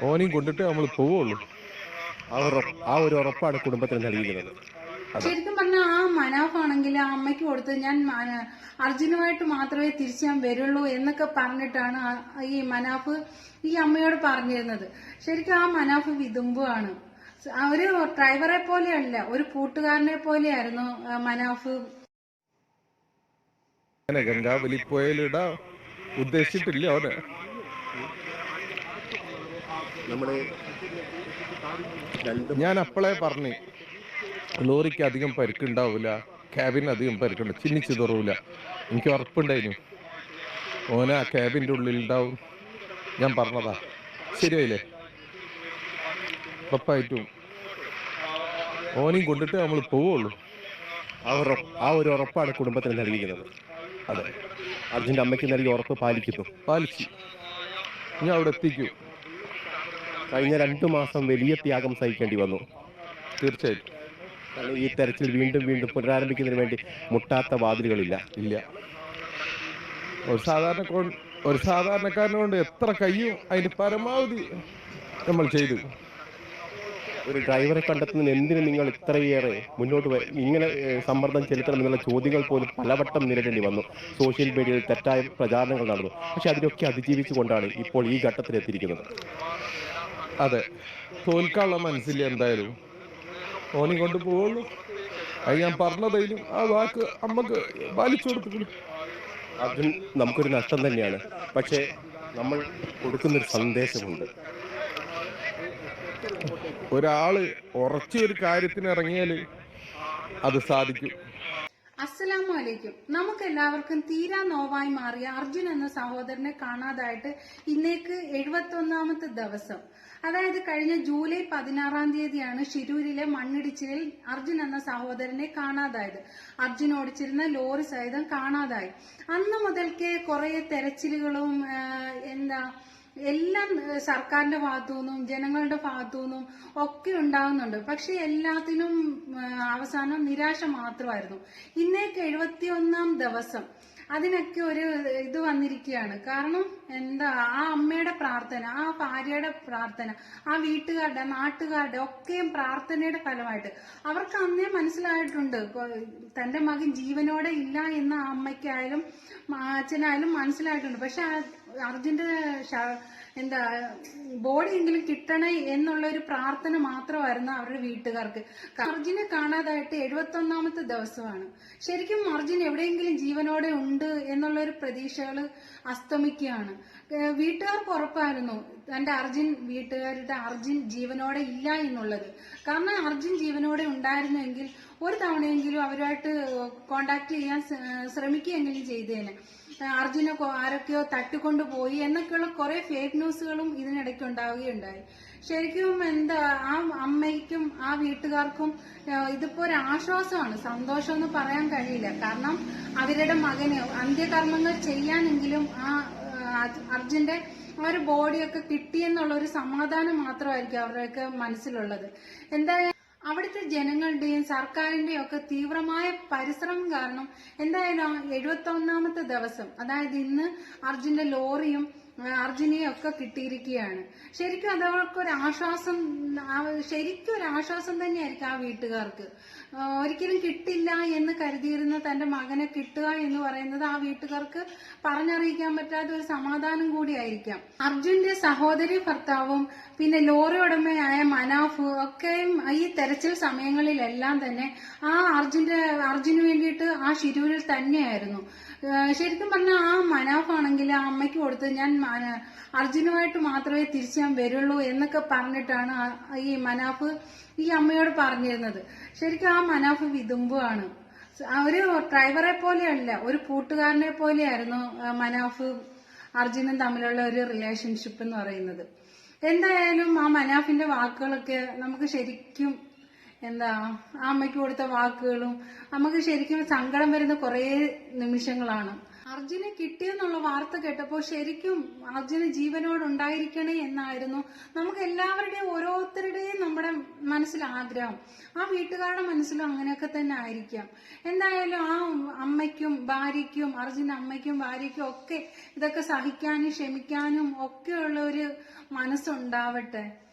ഓനെയും കൊണ്ടിട്ട് നമ്മൾ പോവുള്ളൂ. ആ ഒരു ഉറപ്പാണ് കുടുംബത്തിന് നൽകിയിരുന്നത്. ശരിക്കും പറഞ്ഞാൽ ആ മനാഫാണെങ്കിൽ ആ അമ്മയ്ക്ക് കൊടുത്ത് ഞാൻ അർജുനുമായിട്ട് മാത്രമേ തിരിച്ചു ഞാൻ വരുള്ളൂ എന്നൊക്കെ പറഞ്ഞിട്ടാണ് ഈ മനാഫ് ഈ അമ്മയോട് പറഞ്ഞിരുന്നത്. ശരിക്കും ആ മനാഫ് വിതുമ്പുവാണ്. ഒരു ഡ്രൈവറെ പോലെയല്ല, ഒരു കൂട്ടുകാരനെ പോലെയായിരുന്നു മനാഫ്. അങ്ങനെ ഗംഗാവലി പുഴയിലിടാ ഉദ്ദേശിച്ചിട്ടില്ല അവനെ. ഞാൻ അപ്പോളേ പറഞ്ഞു, ലോറിക്ക് അധികം പരിക്കുണ്ടാവില്ല, ക്യാബിന് അധികം പരിക്കുണ്ടാവും, ചിന്നിച്ചിതറൂല. എനിക്ക് ഉറപ്പുണ്ടായിരുന്നു ഓന ആ ക്യാബിൻ്റെ ഉള്ളിൽ ഉണ്ടാവും. ഞാൻ പറഞ്ഞതാ, ശരിയായില്ലേ? ഉറപ്പായിട്ടും ഓനെയും കൊണ്ടിട്ട് നമ്മൾ പോവുള്ളൂ. ആ ഒരു ഉറപ്പാണ് കുടുംബത്തിന് നൽകിയിരുന്നത്. അതെ, അർജുന്റെ അമ്മയ്ക്ക് നൽകിയ ഉറപ്പ് പാലിക്കുന്നു. പാലിച്ച് ഞാൻ അവിടെ എത്തിക്കും. കഴിഞ്ഞ 2 മാസം വലിയ ത്യാഗം സഹിക്കേണ്ടി വന്നു. തീർച്ചയായിട്ടും. കാരണം ഈ തെരച്ചിൽ വീണ്ടും വീണ്ടും പുനരാരംഭിക്കുന്നതിന് വേണ്ടി മുട്ടാത്ത വാതിലുകളില്ല. ഇല്ല, ഒരു സാധാരണക്കാരനെ കൊണ്ട് എത്ര കഴിയും അതിന്റെ പരമാവധി നമ്മൾ ചെയ്തു. ഒരു ഡ്രൈവറെ കണ്ടെത്തുന്നതിന് എന്തിന് നിങ്ങൾ ഇത്രയേറെ മുന്നോട്ട് ഇങ്ങനെ സമ്മർദ്ദം ചെലുത്തണം എന്നുള്ള ചോദ്യങ്ങൾ പോലും പലവട്ടം നേരിടേണ്ടി വന്നു. സോഷ്യൽ മീഡിയയിൽ തെറ്റായ പ്രചാരണങ്ങൾ നടന്നു. പക്ഷെ അതിനൊക്കെ അതിജീവിച്ചുകൊണ്ടാണ് ഇപ്പോൾ ഈ ഘട്ടത്തിലെത്തിയിരിക്കുന്നത്. അതെ, തോൽക്കാനുള്ള മനസ്സില്ല. എന്തായാലും ഓനെ കൊണ്ട് പോവുള്ളൂ. അത് ഞാൻ പറഞ്ഞതായാലും ആ വാക്ക് അമ്മക്ക് പാലിച്ചു കൊടുത്തു. അർജുൻ നമുക്കൊരു നഷ്ടം തന്നെയാണ്. പക്ഷേ നമ്മൾ കൊടുക്കുന്നൊരു സന്ദേശമുണ്ട്. ഒരാള് ഉറച്ചൊരു കാര്യത്തിന് ഇറങ്ങിയാല് അത് സാധിക്കും. അസ്സലാമു അലൈക്കും. നമുക്ക് എല്ലാവർക്കും തീരാ നോവായി മാറിയ അർജുൻ എന്ന സഹോദരനെ കാണാതായിട്ട് ഇന്നേക്ക് 71ാമത്തെ ദിവസം. അതായത് കഴിഞ്ഞ ജൂലൈ 16-ാം തീയതിയാണ് ഷിരൂരിലെ മണ്ണിടിച്ചിലിൽ അർജുൻ എന്ന സഹോദരനെ കാണാതായത്. അർജുൻ ഓടിച്ചിരുന്ന ലോറി സഹിതം കാണാതായി. അന്ന് മുതൽക്കേ കുറെ തെരച്ചിലുകളും എല്ലാം സർക്കാരിന്റെ ഭാഗത്തുനിന്നും ജനങ്ങളുടെ ഭാഗത്തുനിന്നും ഒക്കെ ഉണ്ടാകുന്നുണ്ട്. പക്ഷെ എല്ലാത്തിനും അവസാനം നിരാശ മാത്രമായിരുന്നു. ഇന്നേക്ക് 71ാം ദിവസം അതിനൊക്കെ ഒരു ഇത് വന്നിരിക്കുകയാണ്. കാരണം ആ അമ്മയുടെ പ്രാർത്ഥന, ആ ഭാര്യയുടെ പ്രാർത്ഥന, ആ വീട്ടുകാരുടെ നാട്ടുകാരുടെ ഒക്കെയും പ്രാർത്ഥനയുടെ ഫലമായിട്ട് അവർക്ക് അന്നേ മനസ്സിലായിട്ടുണ്ട് തന്റെ മകൻ ജീവനോടെ ഇല്ല എന്ന് ആ അമ്മയ്ക്കായാലും അച്ഛനായാലും മനസ്സിലായിട്ടുണ്ട്. പക്ഷെ അർജുന്റെ ബോഡിയെങ്കിലും കിട്ടണേ എന്നുള്ള ഒരു പ്രാർത്ഥന മാത്രമായിരുന്നു അവരുടെ വീട്ടുകാർക്ക്. അർജുനെ കാണാതായിട്ട് 71ാമത്തെ ദിവസമാണ്. ശരിക്കും അർജുൻ എവിടെയെങ്കിലും ജീവനോടെ ഉണ്ട് എന്നുള്ള ഒരു പ്രതീക്ഷകൾ അസ്തമിക്കുകയാണ്. വീട്ടുകാർക്ക് ഉറപ്പായിരുന്നു വീട്ടുകാരുടെ അർജുൻ ജീവനോടെ ഇല്ല എന്നുള്ളത്. കാരണം അർജുൻ ജീവനോടെ ഉണ്ടായിരുന്നെങ്കിൽ ഒരു തവണയെങ്കിലും അവരുമായിട്ട് കോണ്ടാക്ട് ചെയ്യാൻ ശ്രമിക്കുകയെങ്കിലും ചെയ്തേനെ. അർജുനെ ആരൊക്കെയോ തട്ടിക്കൊണ്ടുപോയി എന്നൊക്കെയുള്ള കുറെ ഫേക്ക് ന്യൂസുകളും ഇതിനിടയ്ക്ക് ഉണ്ടാവുകയുണ്ടായി. ശരിക്കും ആ അമ്മയ്ക്കും ആ വീട്ടുകാർക്കും ഇതിപ്പോ ഒരു ആശ്വാസമാണ്. സന്തോഷം എന്ന് പറയാൻ കഴിയില്ല. കാരണം അവരുടെ മകന് അന്ത്യകർമ്മങ്ങൾ ചെയ്യാനെങ്കിലും ആ അർജുന്റെ ഒരു ബോഡിയൊക്കെ കിട്ടിയെന്നുള്ള ഒരു സമാധാനം മാത്രമായിരിക്കും അവരുടെയൊക്കെ മനസ്സിലുള്ളത്. എന്തായാലും അവിടുത്തെ ജനങ്ങളുടെയും സർക്കാരിന്റെയും ഒക്കെ തീവ്രമായ പരിശ്രമം കാരണം എന്തായാലും 71ാമത്തെ ദിവസം, അതായത് ഇന്ന് അർജുന്റെ ലോറിയും അർജുനെയും ഒക്കെ കിട്ടിയിരിക്കുകയാണ്. ശരിക്കും അതവർക്കൊരു ആശ്വാസം, ശരിക്കും ഒരു ആശ്വാസം തന്നെയായിരിക്കും ആ വീട്ടുകാർക്ക്. ഒരിക്കലും കിട്ടില്ല എന്ന് കരുതിയിരുന്ന തന്റെ മകനെ കിട്ടുക എന്ന് പറയുന്നത് ആ വീട്ടുകാർക്ക് പറഞ്ഞറിയിക്കാൻ പറ്റാത്ത ഒരു സമാധാനം കൂടിയായിരിക്കാം. അർജുന്റെ സഹോദരി ഭർത്താവും പിന്നെ ലോറി ഉടമയായ മനാഫ് ഒക്കെയും ഈ തെരച്ചിൽ സമയങ്ങളിലെല്ലാം തന്നെ ആ അർജുന് വേണ്ടിയിട്ട് ആ ഷിരൂരിൽ തന്നെയായിരുന്നു. ശരിക്കും പറഞ്ഞാൽ ആ മനാഫാണെങ്കിൽ ആ അമ്മയ്ക്ക് കൊടുത്ത് ഞാൻ അർജുനുമായിട്ട് മാത്രമേ തിരിച്ചു ഞാൻ വരുള്ളൂ എന്നൊക്കെ പറഞ്ഞിട്ടാണ് ഈ മനാഫ് ഈ അമ്മയോട് പറഞ്ഞിരുന്നത്. ശരിക്കും ആ മനാഫ് വിതുമ്പുവാണ്. ഒരു ഡ്രൈവറെ പോലെയല്ല, ഒരു കൂട്ടുകാരനെ പോലെയായിരുന്നു മനാഫ് അർജുനും തമ്മിലുള്ള ഒരു റിലേഷൻഷിപ്പ് എന്ന് പറയുന്നത്. എന്തായാലും ആ മനാഫിന്റെ വാക്കുകളൊക്കെ നമുക്ക് ശരിക്കും ആ അമ്മയ്ക്ക് കൊടുത്ത വാക്കുകളും നമുക്ക് ശരിക്കും സങ്കടം വരുന്ന കുറെ നിമിഷങ്ങളാണ്. അർജുനെ കിട്ടിയെന്നുള്ള വാർത്ത കേട്ടപ്പോൾ ശരിക്കും അർജുന് ജീവനോട് ഉണ്ടായിരിക്കണേ എന്നായിരുന്നു നമുക്ക് എല്ലാവരുടെയും ഓരോരുത്തരുടെയും നമ്മുടെ മനസ്സിൽ ആഗ്രഹം. ആ വീട്ടുകാരുടെ മനസ്സിലും അങ്ങനെയൊക്കെ തന്നെ ആയിരിക്കാം. എന്തായാലും ആ അമ്മയ്ക്കും ഭാര്യയ്ക്കും അർജുൻ അമ്മയ്ക്കും ഭാര്യയ്ക്കും ഒക്കെ ഇതൊക്കെ സഹിക്കാനും ക്ഷമിക്കാനും ഒക്കെയുള്ള ഒരു മനസ്സുണ്ടാവട്ടെ.